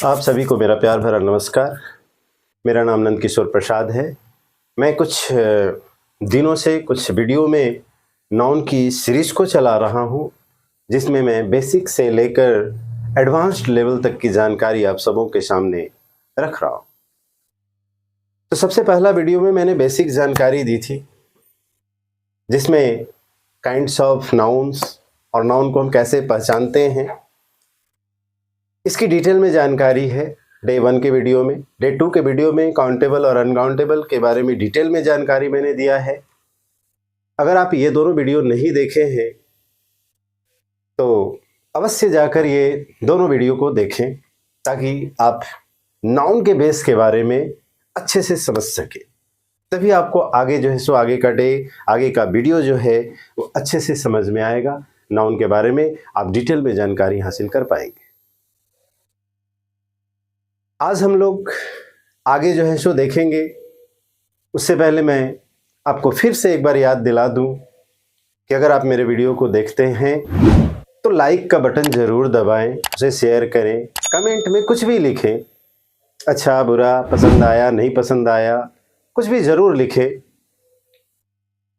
आप सभी को मेरा प्यार भरा नमस्कार। मेरा नाम नंद किशोर प्रसाद है। मैं कुछ दिनों से कुछ वीडियो में नाउन की सीरीज़ को चला रहा हूँ, जिसमें मैं बेसिक से लेकर एडवांस्ड लेवल तक की जानकारी आप सबों के सामने रख रहा हूँ। तो सबसे पहला वीडियो में मैंने बेसिक जानकारी दी थी, जिसमें काइंड्स ऑफ नाउन्स और नाउन को हम कैसे पहचानते हैं, इसकी डिटेल में जानकारी है डे 1 के वीडियो में। डे 2 के वीडियो में काउंटेबल और अनकाउंटेबल के बारे में डिटेल में जानकारी मैंने दिया है। अगर आप ये दोनों वीडियो नहीं देखे हैं तो अवश्य जाकर ये दोनों वीडियो को देखें, ताकि आप नाउन के बेस के बारे में अच्छे से समझ सकें। तभी आपको आगे जो है सो आगे का वीडियो जो है वो अच्छे से समझ में आएगा। नाउन के बारे में आप डिटेल में जानकारी हासिल कर पाएंगे। आज हम लोग आगे जो है सो देखेंगे। उससे पहले मैं आपको फिर से एक बार याद दिला दूं कि अगर आप मेरे वीडियो को देखते हैं तो लाइक का बटन ज़रूर दबाएं, उसे शेयर करें, कमेंट में कुछ भी लिखें, अच्छा बुरा, पसंद आया नहीं पसंद आया, कुछ भी ज़रूर लिखें।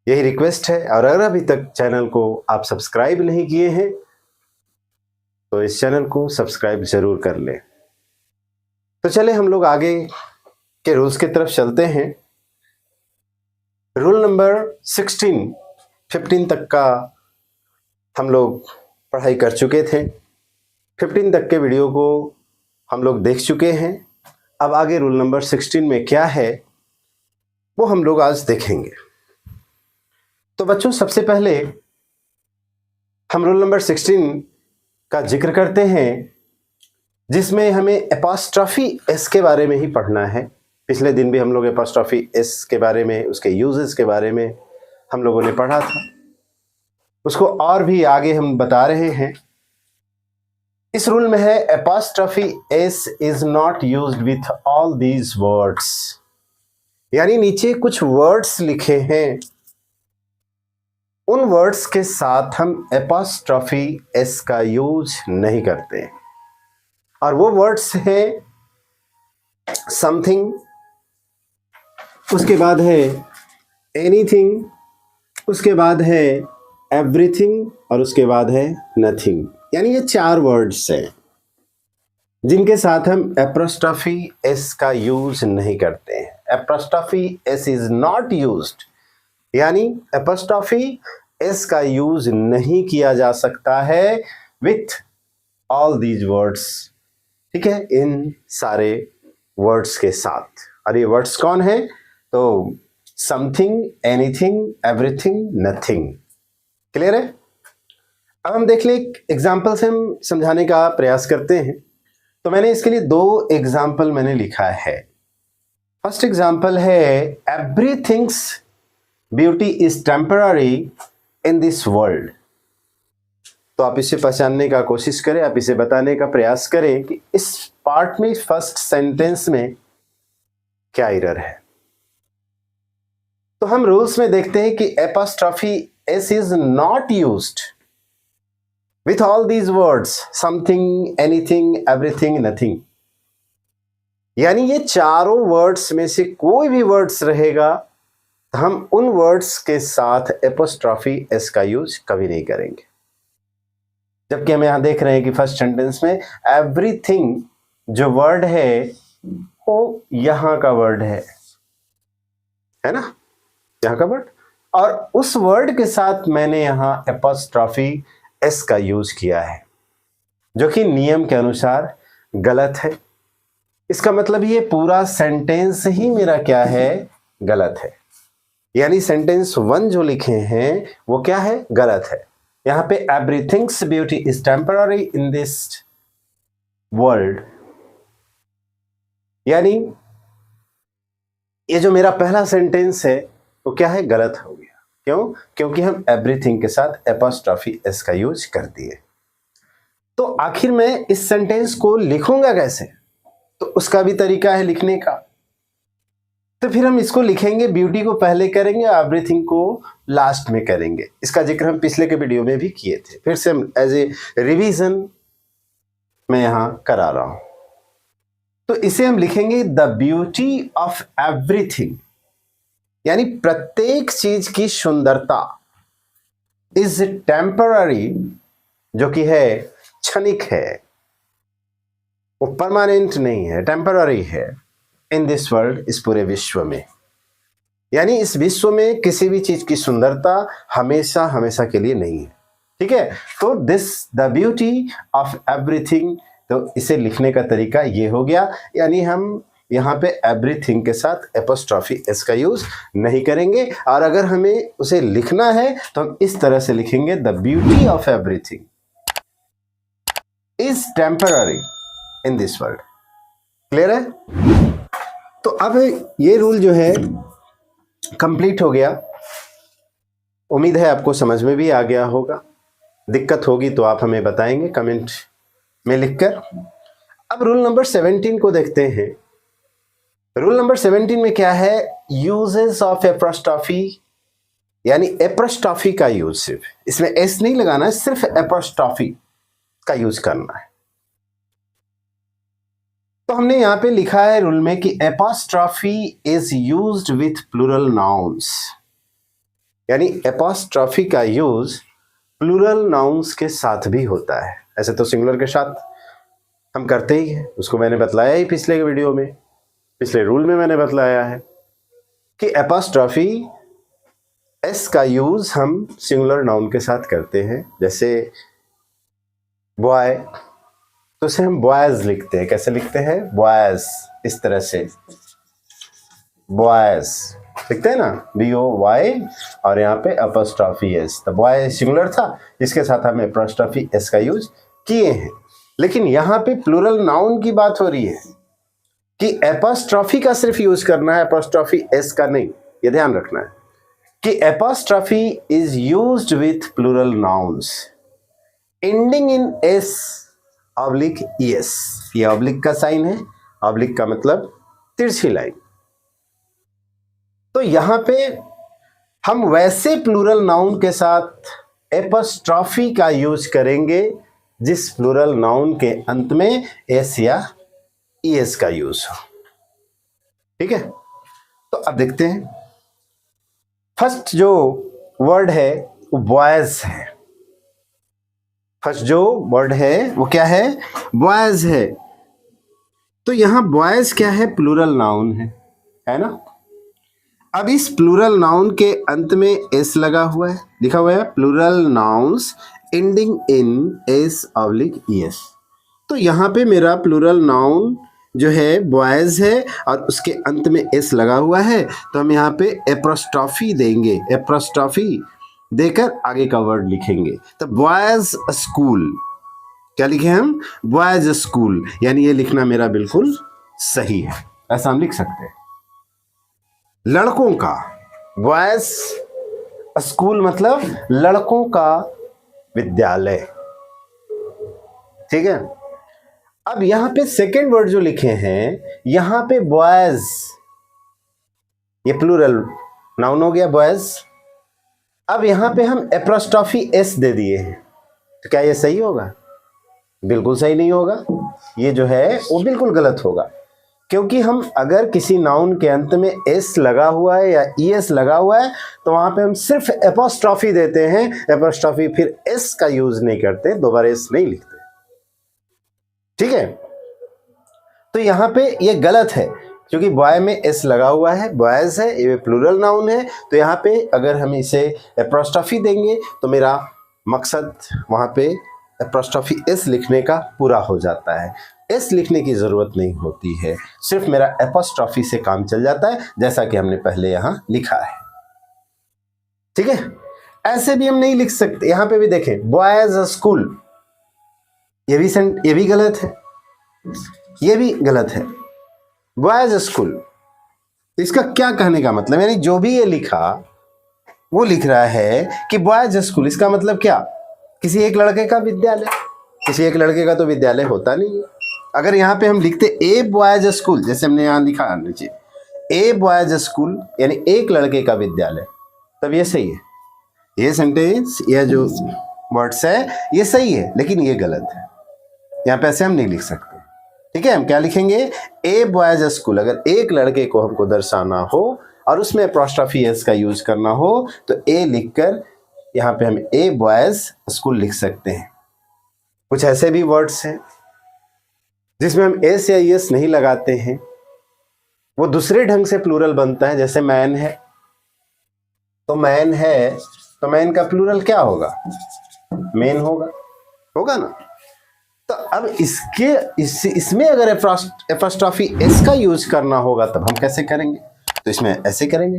यही रिक्वेस्ट है। और अगर अभी तक चैनल को आप सब्सक्राइब नहीं किए हैं तो इस चैनल को सब्सक्राइब ज़रूर कर लें। तो चले हम लोग आगे के रूल्स की तरफ चलते हैं। रूल नंबर 15 तक का हम लोग पढ़ाई कर चुके थे। 15 तक के वीडियो को हम लोग देख चुके हैं। अब आगे रूल नंबर 16 में क्या है वो हम लोग आज देखेंगे। तो बच्चों, सबसे पहले हम रूल नंबर 16 का जिक्र करते हैं, जिसमें हमें एपॉस्ट्रॉफी एस के बारे में ही पढ़ना है। पिछले दिन भी हम लोग एपॉस्ट्रॉफी एस के बारे में, उसके यूजेस के बारे में हम लोगों ने पढ़ा था। उसको और भी आगे हम बता रहे हैं। इस रूल में है apostrophe S is not used with all these words. यानी नीचे कुछ वर्ड्स लिखे हैं, उन वर्ड्स के साथ हम एपॉस्ट्रॉफी एस का यूज नहीं करते। और वो वर्ड्स है समथिंग, उसके बाद है एनीथिंग, उसके बाद है एवरीथिंग और उसके बाद है नथिंग। यानी ये 4 वर्ड्स हैं जिनके साथ हम एपॉस्ट्रॉफी एस का यूज नहीं करते हैं। Apostrophe S is not used, यानी एपॉस्ट्रॉफी एस का यूज नहीं किया जा सकता है विथ ऑल दीज वर्ड्स। ठीक है, इन सारे वर्ड्स के साथ। और ये वर्ड्स कौन है? तो something, anything, everything, nothing. Clear है? अब हम देख ले, एग्जाम्पल से हम समझाने का प्रयास करते हैं। तो मैंने इसके लिए 2 एग्जाम्पल मैंने लिखा है। फर्स्ट एग्जाम्पल है everything's beauty is temporary in this world. तो आप इसे पहचानने का कोशिश करें, आप इसे बताने का प्रयास करें कि इस पार्ट में, फर्स्ट सेंटेंस में क्या एरर है। तो हम रूल्स में देखते हैं कि apostrophe S is not used with all these words, something, anything, everything, nothing. यानी ये चारों वर्ड्स में से कोई भी वर्ड्स रहेगा तो हम उन वर्ड्स के साथ एपॉस्ट्रॉफी एस का यूज कभी नहीं करेंगे। जबकि हम यहां देख रहे हैं कि फर्स्ट सेंटेंस में एवरीथिंग जो वर्ड है वो यहां का वर्ड है ना, यहां का वर्ड। और उस वर्ड के साथ मैंने यहां एपॉस्ट्रॉफी एस का यूज किया है, जो कि नियम के अनुसार गलत है। इसका मतलब ये पूरा सेंटेंस ही मेरा क्या है? गलत है। यानी सेंटेंस 1 जो लिखे हैं वो क्या है? गलत है। यहां पे everything's beauty is temporary in this world, यानी ये जो मेरा पहला सेंटेंस है वो क्या है? गलत हो गया। क्यों? क्योंकि हम एवरीथिंग के साथ एपॉस्ट्रॉफी एस का यूज कर दिए। तो आखिर में इस सेंटेंस को लिखूंगा कैसे? तो उसका भी तरीका है लिखने का। तो फिर हम इसको लिखेंगे, ब्यूटी को पहले करेंगे, एवरीथिंग को लास्ट में करेंगे। इसका जिक्र हम पिछले के वीडियो में भी किए थे। फिर से हम एज ए रिवीजन मैं यहां करा रहा हूं। तो इसे हम लिखेंगे द ब्यूटी ऑफ एवरीथिंग, यानी प्रत्येक चीज की सुंदरता इज टेम्पररी, जो कि है क्षणिक है, वो परमानेंट नहीं है, टेम्पररी है। इन दिस वर्ल्ड, इस पूरे विश्व में, यानी इस विश्व में किसी भी चीज की सुंदरता हमेशा हमेशा के लिए नहीं है। ठीक है, तो this the beauty of everything, तो इसे लिखने का तरीका ये हो गया, यानी हम यहाँ पे एवरीथिंग के साथ एपोस्ट्रॉफी एस का यूज नहीं करेंगे, और अगर हमें उसे लिखना है तो हम इस तरह से लिखेंगे the beauty of everything is temporary in this world. Clear है? तो अब ये रूल जो है कंप्लीट हो गया। उम्मीद है आपको समझ में भी आ गया होगा। दिक्कत होगी तो आप हमें बताएंगे कमेंट में लिखकर। अब रूल नंबर 17 को देखते हैं। रूल नंबर 17 में क्या है? यूजेस ऑफ एपोस्ट्रॉफी, यानी एपोस्ट्रॉफी का यूज, सिर्फ इसमें एस नहीं लगाना है, सिर्फ एपोस्ट्रॉफी का यूज करना है। तो हमने यहां पे लिखा है रूल में कि apostrophe is used with plural nouns, यानी एपोस्ट्रॉफी का यूज प्लूरल नाउन्स के साथ भी होता है। ऐसे तो सिंगुलर के साथ हम करते ही हैं, उसको मैंने बतलाया ही पिछले वीडियो में, पिछले रूल में मैंने बतलाया है कि एपोस्ट्रॉफी एस का यूज हम सिंगुलर नाउन के साथ करते हैं। जैसे बॉय, तो उसे हम बॉयज लिखते हैं। कैसे लिखते हैं? बॉयज, इस तरह से बॉयज लिखते हैं ना, BOY, और यहाँ पे एपोस्ट्रॉफी एस। तो बॉय सिंगुलर था, इसके साथ हम एपोस्ट्रॉफी एस का यूज किए हैं। लेकिन यहाँ पे प्लूरल नाउन की बात हो रही है कि एपोस्ट्रॉफी का सिर्फ यूज करना है, एपोस्ट्रॉफी एस का नहीं। ये ध्यान रखना है कि apostrophe is used with plural nouns ending in S oblique ES। ये ऑब्लिक का साइन है, ऑब्लिक का मतलब तिरछी लाइन। तो यहां पे हम वैसे प्लूरल नाउन के साथ एपोस्ट्रॉफी का यूज करेंगे जिस प्लूरल नाउन के अंत में एस या ES का यूज हो। ठीक है, तो अब देखते हैं। फर्स्ट जो वर्ड है वो बॉयज है। फर्स्ट जो वर्ड है वो क्या है? बॉयज है। तो यहां बॉयज क्या है? प्लूरल नाउन है ना। अब इस प्लूरल नाउन के अंत में एस लगा हुआ है, लिखा हुआ है plural nouns ending in S oblique ES। तो यहां पे मेरा प्लूरल नाउन जो है बॉयज है और उसके अंत में एस लगा हुआ है, तो हम यहाँ पे एपोस्ट्रॉफी देंगे। एपोस्ट्रॉफी देकर आगे का वर्ड लिखेंगे। तो बॉयज स्कूल, क्या लिखे हम? बॉयज स्कूल, यानी ये लिखना मेरा बिल्कुल सही है। ऐसा हम लिख सकते हैं। लड़कों का, बॉयज स्कूल मतलब लड़कों का विद्यालय। ठीक है, अब यहां पे सेकेंड वर्ड जो लिखे हैं, यहां पे बॉयज, ये प्लूरल नाउन हो गया बॉयज। अब यहां पे हम एपोस्ट्रॉफी एस दे दिए हैं, तो क्या ये सही होगा? बिल्कुल सही नहीं होगा। ये जो है वो बिल्कुल गलत होगा, क्योंकि हम अगर किसी नाउन के अंत में एस लगा हुआ है या ES लगा हुआ है तो वहां पे हम सिर्फ एपोस्ट्रॉफी देते हैं, एपोस्ट्रॉफी, फिर एस का यूज नहीं करते, दोबारा एस नहीं लिखते। ठीक है, तो यहां पे ये गलत है, क्योंकि बॉय में एस लगा हुआ है, बॉयज है, ये प्लूरल नाउन है। तो यहाँ पे अगर हम इसे एपोस्ट्रॉफी देंगे तो मेरा मकसद वहाँ पे एपोस्ट्रॉफी एस लिखने का पूरा हो जाता है। एस लिखने की ज़रूरत नहीं होती है, सिर्फ मेरा एपोस्ट्रॉफी से काम चल जाता है, जैसा कि हमने पहले यहाँ लिखा है। ठीक है, ऐसे भी हम नहीं लिख सकते। यहाँ पे भी देखें, बॉयज स्कूल, ये भी गलत है, ये भी गलत है। बॉयज स्कूल, इसका क्या कहने का मतलब, यानी जो भी ये लिखा वो लिख रहा है कि बॉयज स्कूल, इसका मतलब क्या? किसी एक लड़के का विद्यालय। किसी एक लड़के का तो विद्यालय होता नहीं है। अगर यहाँ पे हम लिखते ए बॉयज स्कूल, जैसे हमने यहाँ लिखा नीचे ए बॉयज स्कूल, यानी एक लड़के का विद्यालय, तब ये सही है। ये सेंटेंस, यह जो वर्ड्स है ये सही है, लेकिन ये गलत है। यहाँ पे ऐसे हम नहीं लिख सकते। ठीक है, हम क्या लिखेंगे, ए बॉयज स्कूल। अगर एक लड़के को हमको दर्शाना हो और उसमें एपोस्ट्रोफी एस का यूज करना हो तो ए लिखकर यहाँ पे हम ए बॉयज स्कूल लिख सकते हैं। कुछ ऐसे भी वर्ड्स हैं जिसमें हम एस या एस नहीं लगाते हैं, वो दूसरे ढंग से प्लूरल बनता है। जैसे मैन है तो मैन है तो मैन का प्लूरल क्या होगा, मेन होगा ना। तो अब इसमें अगर एपोस्ट्रोफी एस का यूज करना होगा तब हम कैसे करेंगे, तो इसमें ऐसे करेंगे।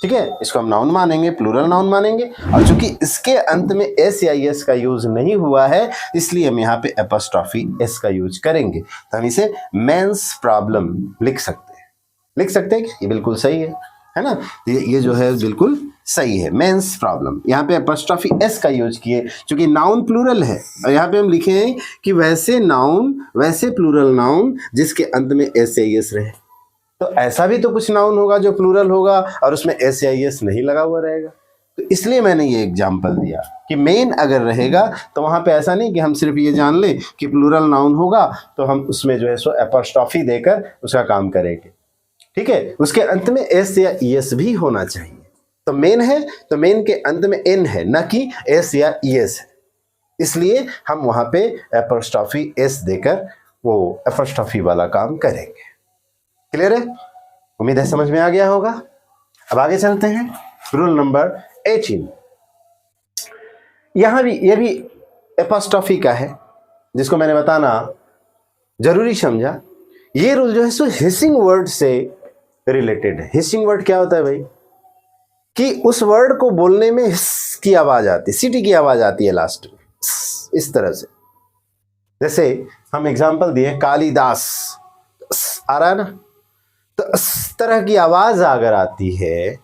ठीक है, इसको हम नाउन मानेंगे, प्लूरल नाउन मानेंगे, और चूंकि इसके अंत में एस या एस का यूज नहीं हुआ है इसलिए हम यहाँ पे एपोस्ट्रोफी एस का यूज करेंगे। तो हम इसे मेंस प्रॉब्लम लिख सकते हैं क्या, ये बिल्कुल सही है ना। ये जो है बिल्कुल सही है, मेंस प्रॉब्लम। यहाँ पे एपोस्ट्रोफी एस का यूज किए क्योंकि नाउन प्लूरल है, और यहाँ पे हम लिखे हैं कि वैसे प्लूरल नाउन जिसके अंत में एस या एस रहे। तो ऐसा भी तो कुछ नाउन होगा जो प्लूरल होगा और उसमें एस या एस नहीं लगा हुआ रहेगा। तो इसलिए मैंने ये एग्जाम्पल दिया कि मेन अगर रहेगा तो वहां पे ऐसा नहीं कि हम सिर्फ ये जान लें कि प्लूरल नाउन होगा तो हम उसमें जो है सो एपोस्ट्रोफी देकर उसका काम करेंगे। ठीक है, उसके अंत में एस या एस भी होना चाहिए। तो मेन है तो मेन के अंत में एन है, न कि एस या एस है, इसलिए हम वहां पे एपोस्ट्रोफी एस देकर वो एपोस्ट्रोफी वाला काम करेंगे। क्लियर है, उम्मीद है समझ में आ गया होगा। अब आगे चलते हैं, रूल नंबर 18। यहां भी ये भी एपोस्ट्रोफी का है जिसको मैंने बताना जरूरी समझा। ये रूल जो है सो हिसिंग वर्ड से रिलेटेड है। हिसिंग वर्ड क्या होता है भाई, कि उस वर्ड को बोलने में हिस की आवाज आती है, सीटी की आवाज आती है लास्ट में, इस तरह से। जैसे हम एग्जांपल दिए कालिदास, आ रहा है ना, तो इस तरह की आवाज अगर आती है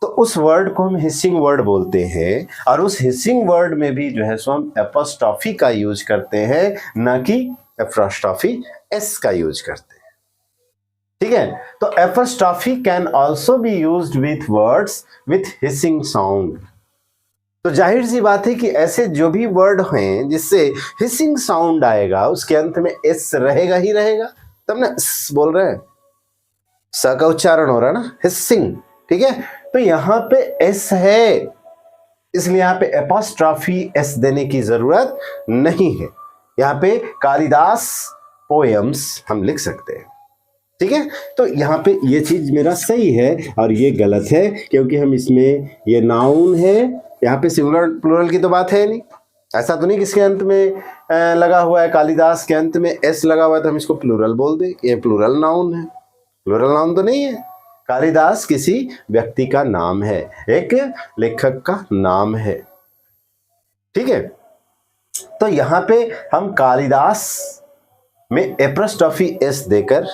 तो उस वर्ड को हम हिसिंग वर्ड बोलते हैं, और उस हिसिंग वर्ड में भी जो है सो हम एपोस्ट्रोफी का यूज करते हैं, न कि एपोस्ट्रोफी एस का यूज करते हैं। ठीक है, तो apostrophe can also be used with words with hissing sound. तो जाहिर सी बात है कि ऐसे जो भी वर्ड हैं जिससे हिसिंग साउंड आएगा उसके अंत में एस रहेगा ही रहेगा, तब ना बोल रहे हैं, स का उच्चारण हो रहा है ना, हिसिंग। ठीक है, तो यहां पे एस है इसलिए यहां पे एपोस्ट्रोफी एस देने की जरूरत नहीं है। यहां पे कालिदास पोएम्स हम लिख सकते हैं। ठीक है, तो यहाँ पे ये चीज मेरा सही है और ये गलत है, क्योंकि हम इसमें ये नाउन है, यहाँ पे सिंगुलर प्लूरल की तो बात है नहीं। ऐसा तो नहीं किसके अंत में लगा हुआ है, कालिदास के अंत में एस लगा हुआ है तो हम इसको प्लूरल बोल दे, ये प्लूरल नाउन है। प्लूरल नाउन तो नहीं है, कालिदास किसी व्यक्ति का नाम है, एक लेखक का नाम है। ठीक है, तो यहाँ पे हम कालिदास में एपोस्ट्रोफी एस देकर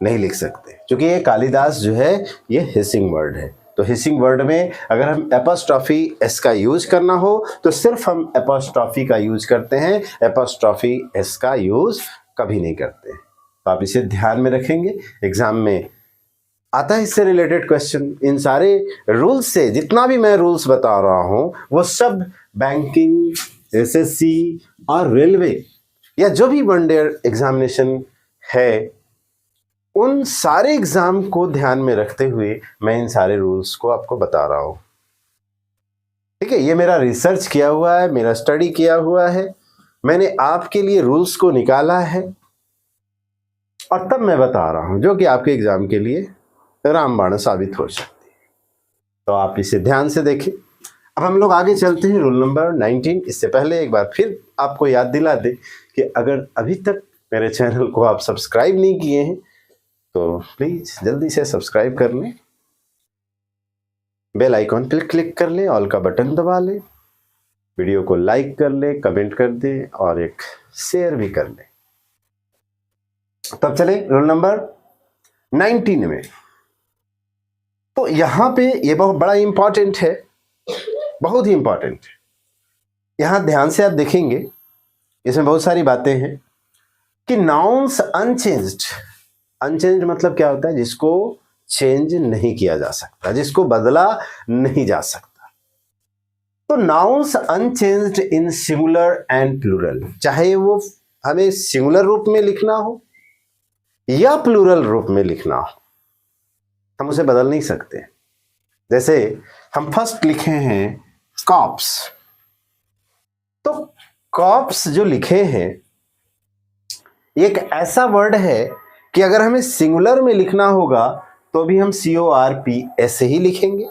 नहीं लिख सकते, क्योंकि ये कालिदास जो है ये हिसिंग वर्ड है। तो हिसिंग वर्ड में अगर हम एपोस्ट्रोफी एस का यूज करना हो तो सिर्फ हम एपोस्ट्रोफी का यूज करते हैं, एपोस्ट्रोफी एस का यूज कभी नहीं करते। तो आप इसे ध्यान में रखेंगे, एग्जाम में आता है इससे रिलेटेड क्वेश्चन। इन सारे रूल्स से, जितना भी मैं रूल्स बता रहा हूं वो सब बैंकिंग, एसएससी और रेलवे या जो भी वनडे एग्जामिनेशन है उन सारे एग्जाम को ध्यान में रखते हुए मैं इन सारे रूल्स को आपको बता रहा हूं। ठीक है, ये मेरा रिसर्च किया हुआ है, मेरा स्टडी किया हुआ है, मैंने आपके लिए रूल्स को निकाला है और तब मैं बता रहा हूं, जो कि आपके एग्जाम के लिए रामबाण साबित हो सकती है। तो आप इसे ध्यान से देखें। अब हम लोग आगे चलते हैं, रूल नंबर 19। इससे पहले एक बार फिर आपको याद दिला दे कि अगर अभी तक मेरे चैनल को आप सब्सक्राइब नहीं किए हैं तो प्लीज जल्दी से सब्सक्राइब कर लें, बेल आइकॉन पर क्लिक कर लें, ऑल का बटन दबा लें, वीडियो को लाइक कर लें, कमेंट कर दें और एक शेयर भी कर लें। तब चले रूल नंबर 19 में। तो यहां पे ये बहुत बड़ा इंपॉर्टेंट है, बहुत ही इंपॉर्टेंट है। यहां ध्यान से आप देखेंगे, इसमें बहुत सारी बातें हैं कि नाउन्स अनचेंज्ड, अनचेंज मतलब क्या होता है, जिसको चेंज नहीं किया जा सकता, जिसको बदला नहीं जा सकता। तो nouns unchanged in singular and plural, चाहे वो हमें सिंगुलर रूप में लिखना हो या प्लूरल रूप में लिखना हो, हम उसे बदल नहीं सकते। जैसे हम फर्स्ट लिखे हैं कॉप्स, तो कॉप्स जो लिखे हैं एक ऐसा वर्ड है कि अगर हमें सिंगुलर में लिखना होगा तो भी हम CORPS ही लिखेंगे,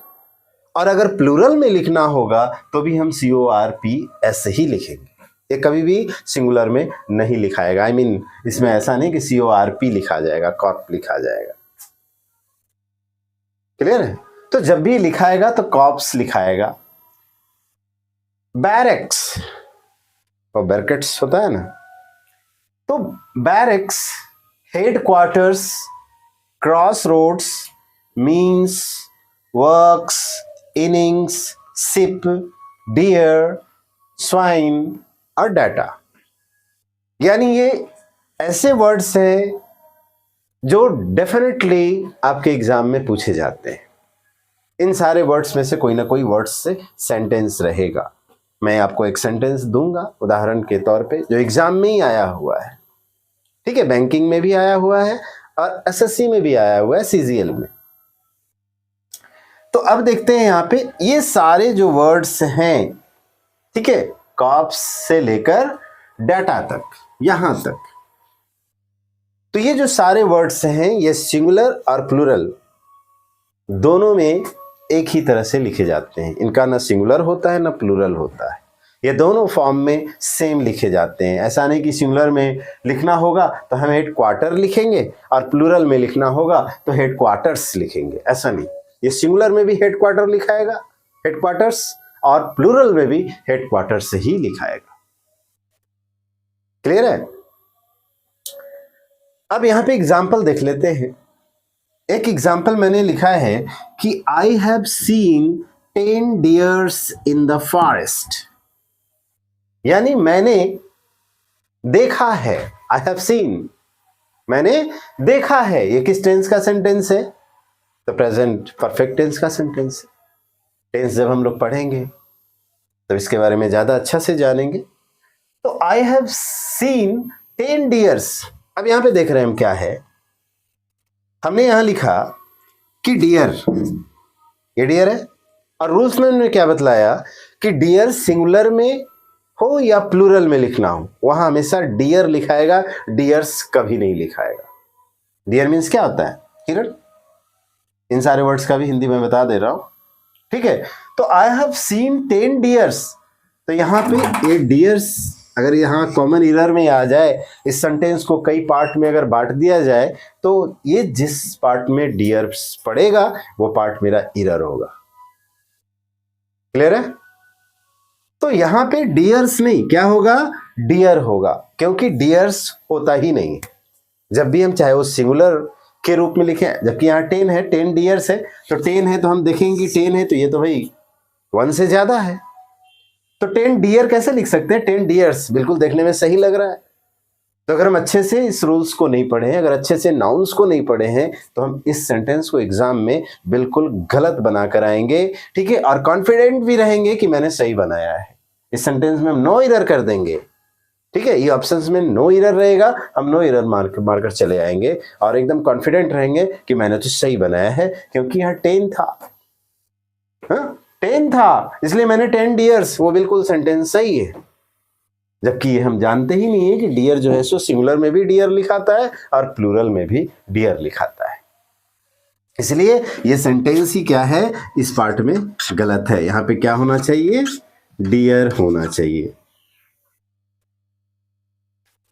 और अगर प्लूरल में लिखना होगा तो भी हम CORPS ही लिखेंगे। ये कभी भी सिंगुलर में नहीं लिखाएगा। I mean, इसमें ऐसा नहीं कि CORP लिखा जाएगा, कॉर्प लिखा जाएगा। क्लियर है? तो जब भी लिखाएगा तो कॉप्स लिखाएगा। बैरक्स और बैरकेट्स होता है ना, तो barracks, headquarters, cross roads, means, works, innings, sheep, deer, swine और डाटा। यानी ये ऐसे वर्ड्स हैं जो डेफिनेटली आपके एग्जाम में पूछे जाते हैं। इन सारे वर्ड्स में से कोई ना कोई वर्ड्स से सेंटेंस रहेगा। मैं आपको एक सेंटेंस दूंगा उदाहरण के तौर पे, जो एग्जाम में ही आया हुआ है। ठीक है, बैंकिंग में भी आया हुआ है और SSC में भी आया हुआ है, CGL में। तो अब देखते हैं यहाँ पे ये सारे जो वर्ड्स हैं, ठीक है, कॉप्स से लेकर डाटा तक, यहां तक, तो ये जो सारे वर्ड्स हैं ये सिंगुलर और प्लूरल दोनों में एक ही तरह से लिखे जाते हैं। इनका ना सिंगुलर होता है ना प्लूरल होता है, ये दोनों फॉर्म में सेम लिखे जाते हैं। ऐसा नहीं कि सिंगुलर में लिखना होगा तो हम हेड क्वार्टर लिखेंगे और प्लूरल में लिखना होगा तो हेड क्वार्टर्स लिखेंगे, ऐसा नहीं। ये सिंगुलर में भी हेड क्वार्टर लिखाएगा, हेड क्वार्टर्स, और प्लूरल में भी हेड क्वार्टर्स ही लिखाएगा। क्लियर है? अब यहां पे एग्जाम्पल देख लेते हैं। एक एग्जाम्पल मैंने लिखा है कि I have seen 10 dears in the forest, यानी मैंने देखा है। आई हैव सीन, मैंने देखा है। ये किस टेंस का सेंटेंस है? तो प्रेजेंट परफेक्ट टेंस का सेंटेंस है। टेंस जब हम लोग पढ़ेंगे तो इसके बारे में ज्यादा अच्छा से जानेंगे। तो आई हैव सीन 10 डियर्स। अब यहां पे देख रहे हैं हम क्या है, हमने यहां लिखा कि डियर, ये डियर है, और रूल्स में उन्होंने क्या बतलाया कि डियर सिंगुलर में हो या प्लूरल में लिखना हो, वहां हमेशा डियर लिखाएगा, डियर्स कभी नहीं लिखाएगा। डियर मीन्स क्या होता है? हिरण। इन सारे वर्ड्स का भी हिंदी में बता दे रहा हूं, ठीक है। तो आई हैव सीन 10 डियर्स, तो यहां पे ये डियर्स अगर यहाँ कॉमन इरर में आ जाए, इस सेंटेंस को कई पार्ट में अगर बांट दिया जाए तो ये जिस पार्ट में डियर्स पड़ेगा वो पार्ट मेरा इरर होगा। क्लियर है? तो यहां पे डियर्स नहीं, क्या होगा? डियर होगा, क्योंकि डियर्स होता ही नहीं जब भी हम चाहे वो सिंगुलर के रूप में लिखें। जबकि यहाँ 10 है, 10 डियर्स है, तो 10 है तो हम देखेंगे 10 है तो ये तो भाई 1 से ज्यादा है, तो 10 डियर कैसे लिख सकते हैं? 10 डियर्स बिल्कुल देखने में सही लग रहा है। तो अगर हम अच्छे से इस रूल्स को नहीं पढ़े हैं, अगर अच्छे से नाउन्स को नहीं पढ़े हैं, तो हम इस सेंटेंस को एग्जाम में बिल्कुल गलत बना कर आएंगे, ठीक है। और कॉन्फिडेंट भी रहेंगे कि मैंने सही बनाया है। इस सेंटेंस में हम नो इरर कर देंगे, ठीक है। ये ऑप्शंस में नो इरर रहेगा, हम नो इरर मारकर चले आएंगे और एकदम कॉन्फिडेंट रहेंगे कि मैंने तो सही बनाया है, क्योंकि यहाँ 10 था, हाँ 10 था, इसलिए मैंने 10 डियर्स, वो बिल्कुल सेंटेंस सही है। जबकि ये हम जानते ही नहीं है कि डियर जो है सो सिंगुलर में भी डियर लिखाता है और प्लूरल में भी डियर लिखाता है। इसलिए ये सेंटेंस ही क्या है, इस पार्ट में गलत है। यहां पे क्या होना चाहिए? डियर होना चाहिए।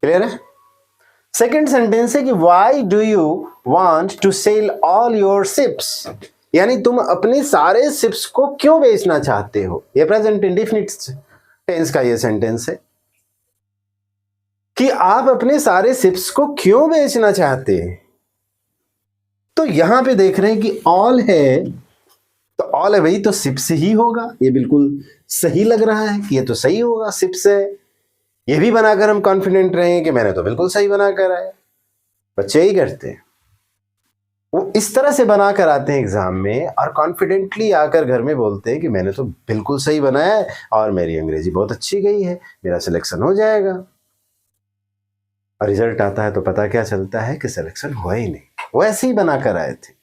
क्लियर है? सेकेंड सेंटेंस है कि why do you want to sell all your ships, यानी तुम अपने सारे शिप्स को क्यों बेचना चाहते हो। ये प्रेजेंट इंडेफिनिट टेंस का ये सेंटेंस है कि आप अपने सारे शिप्स को क्यों बेचना चाहते हैं। तो यहां पे देख रहे हैं कि ऑल है, तो ऑल है भाई, तो शिप्स ही होगा। ये बिल्कुल सही लग रहा है कि ये तो सही होगा, शिप्स है। ये भी बनाकर हम कॉन्फिडेंट रहे कि मैंने तो बिल्कुल सही बनाकर आया। बच्चे ही करते हैं, वो इस तरह से बनाकर आते हैं एग्जाम में और कॉन्फिडेंटली आकर घर में बोलते हैं कि मैंने तो बिल्कुल सही बनाया है और मेरी अंग्रेजी बहुत अच्छी गई है, मेरा सिलेक्शन हो जाएगा। और रिजल्ट आता है तो पता क्या चलता है कि सिलेक्शन हुआ ही नहीं, वो ऐसे ही बना कर आए थे।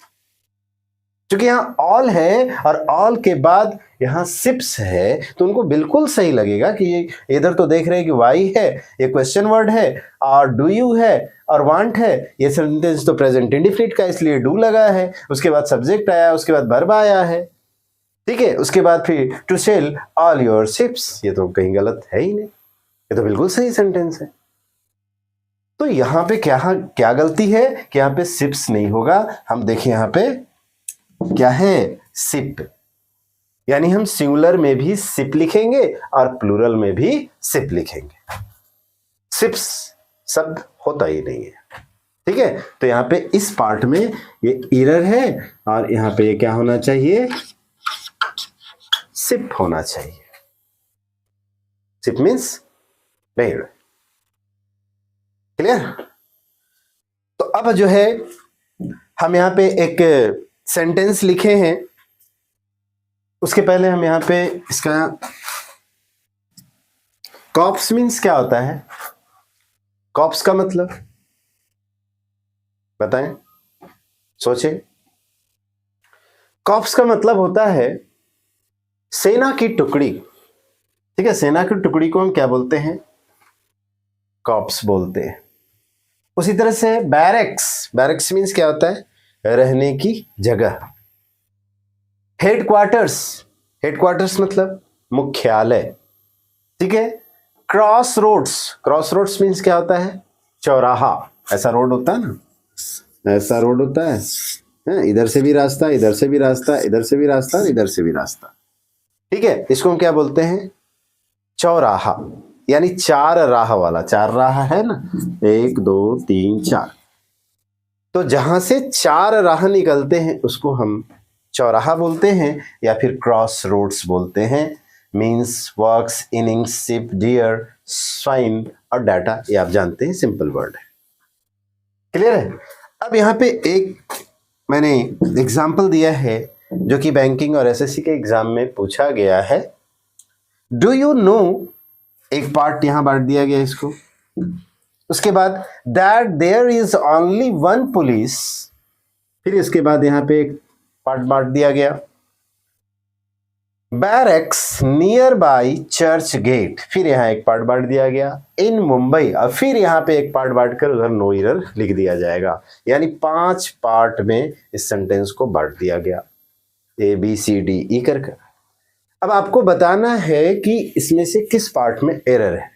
क्योंकि यहाँ ऑल है और ऑल के बाद यहाँ सिप्स है, तो उनको बिल्कुल सही लगेगा कि ये इधर तो देख रहे हैं कि वाई है, ये क्वेश्चन वर्ड है, और डू यू है और वांट है, ये सेंटेंस तो प्रेजेंट इंडिफिनिट का इसलिए डू लगा है, उसके बाद सब्जेक्ट आया, उसके बाद वर्ब आया है, ठीक है, उसके बाद फिर to sell all your ships, ये तो कहीं गलत है ही नहीं, ये तो बिल्कुल सही सेंटेंस है। तो यहाँ पे क्या गलती है कि यहाँ पे शिप्स नहीं होगा, हम देखें यहाँ पे क्या है, सिप, यानी हम सिंगुलर में भी सिप लिखेंगे और प्लूरल में भी सिप लिखेंगे, सिप्स शब्द होता ही नहीं है, ठीक है। तो यहाँ पे इस पार्ट में ये एरर है और यहाँ पे ये क्या होना चाहिए, सिप होना चाहिए। सिप मीन्स पेड़, क्लियर। तो अब जो है हम यहाँ पे एक सेंटेंस लिखे हैं, उसके पहले हम यहाँ पे इसका कॉप्स मीन्स क्या होता है, कॉप्स का मतलब बताएं, सोचे। कॉप्स का मतलब होता है सेना की टुकड़ी, ठीक है, सेना की टुकड़ी को हम क्या बोलते हैं, कॉप्स बोलते हैं। उसी तरह से बैरक्स, बैरक्स मीन्स क्या होता है, रहने की जगह। हेडक्वार्टर्स, हेडक्वार्टर्स मतलब मुख्यालय, ठीक है। Cross roads, cross roads means क्या होता है, चौराहा, ऐसा रोड होता है ना, ऐसा रोड होता है, इधर से भी रास्ता, इधर से भी रास्ता, इधर से भी रास्ता, इधर से भी रास्ता, ठीक है, इसको हम क्या बोलते हैं, चौराहा, यानी चार राह वाला, चार राह है ना, 1 2 3 4, तो जहां से चार राह निकलते हैं उसको हम चौराहा बोलते हैं या फिर क्रॉस रोड्स बोलते हैं। Means works, innings, sheep, deer, swine और डाटा, ये आप जानते हैं, सिंपल वर्ड है, क्लियर है। अब यहाँ पे एक मैंने एग्जाम्पल दिया है जो कि बैंकिंग और एसएससी के एग्जाम में पूछा गया है। डू यू नो, एक पार्ट यहां बांट दिया गया इसको, उसके बाद that there is only one police, फिर इसके बाद यहां पे एक पार्ट बांट दिया गया, barracks near by church gate, फिर यहां एक पार्ट बांट दिया गया, इन मुंबई, और फिर यहां पे एक पार्ट बांट कर उधर नो एरर लिख दिया जाएगा। यानी 5 पार्ट में इस सेंटेंस को बांट दिया गया, ABCDE करके। अब आपको बताना है कि इसमें से किस पार्ट में एरर है।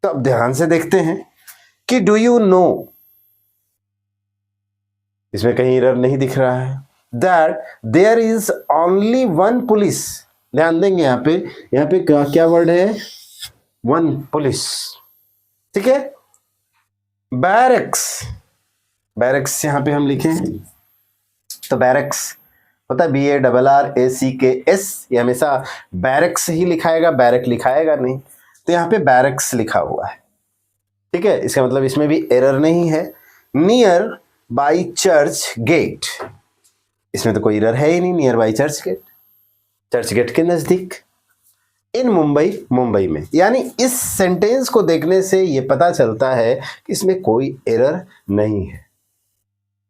तो अब ध्यान से देखते हैं कि डू यू नो, इसमें कहीं एरर नहीं दिख रहा है। That there is only one police, ध्यान देंगे यहाँ पे क्या वर्ड है, वन पुलिस, ठीक है। बैरक्स, बैरक्स यहां पे हम लिखें तो बैरक्स होता है BARRACKS, ये हमेशा बैरक्स ही लिखाएगा, बैरक लिखाएगा नहीं, तो यहाँ पे बैरक्स लिखा हुआ है, ठीक है, इसका मतलब इसमें भी एरर नहीं है। नियर बाई चर्च गेट, इसमें तो कोई एरर है ही नहीं, near by church gate, church gate के नजदीक। इन मुंबई, मुंबई में, यानी इस सेंटेंस को देखने से ये पता चलता है कि इसमें कोई एरर नहीं है,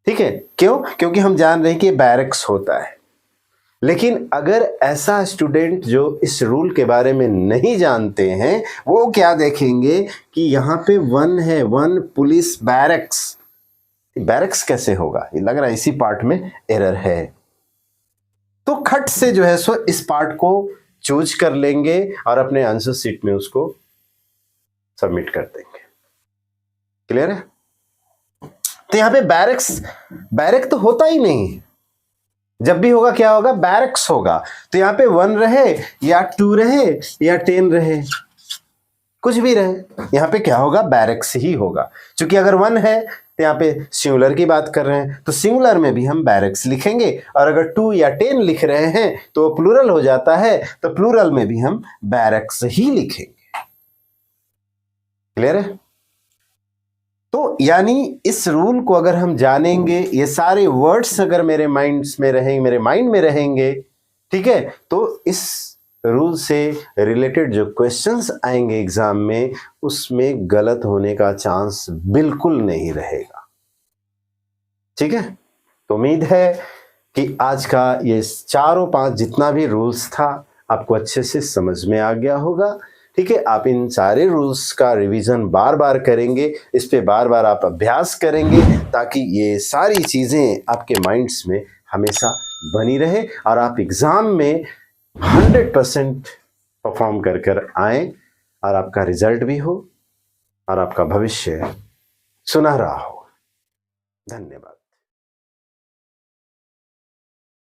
ठीक है। क्यों? क्योंकि हम जान रहे हैं कि बैरक्स होता है। लेकिन अगर ऐसा स्टूडेंट जो इस रूल के बारे में नहीं जानते हैं, वो क्या देखेंगे कि यहाँ पे वन है, वन पुलिस बैरक्स, बैरक्स कैसे होगा, ये लग रहा है इसी पार्ट में एरर है। तो खट से जो है सो इस पार्ट को चूज कर लेंगे और अपने आंसर शीट में उसको सबमिट कर देंगे, क्लियर है। तो यहां पे बैरक्स, बैरक तो होता ही नहीं, जब भी होगा क्या होगा, बैरक्स होगा। तो यहां पे 1 रहे या 2 रहे या 10 रहे, कुछ भी रहे, यहां पे क्या होगा, बैरक्स ही होगा। क्योंकि अगर 1 है तो यहाँ पे सिंगुलर की बात कर रहे हैं, तो सिंगुलर में भी हम बैरक्स लिखेंगे, और अगर 2 या 10 लिख रहे हैं तो प्लूरल हो जाता है, तो प्लूरल में भी हम बैरक्स ही लिखेंगे, क्लियर है। तो यानी इस रूल को अगर हम जानेंगे, ये सारे वर्ड्स अगर मेरे माइंड में रहेंगे, ठीक है, तो इस रूल से रिलेटेड जो क्वेश्चंस आएंगे एग्जाम में, उसमें गलत होने का चांस बिल्कुल नहीं रहेगा। ठीक है, तो उम्मीद है कि आज का ये चारों पांच जितना भी रूल्स था आपको अच्छे से समझ में आ गया होगा। ठीक है, आप इन सारे रूल्स का रिवीजन बार बार करेंगे, इस पे बार बार आप अभ्यास करेंगे, ताकि ये सारी चीज़ें आपके माइंड्स में हमेशा बनी रहे और आप एग्ज़ाम में 100% परफॉर्म कर कर आए और आपका रिजल्ट भी हो और आपका भविष्य सुनहरा हो। धन्यवाद।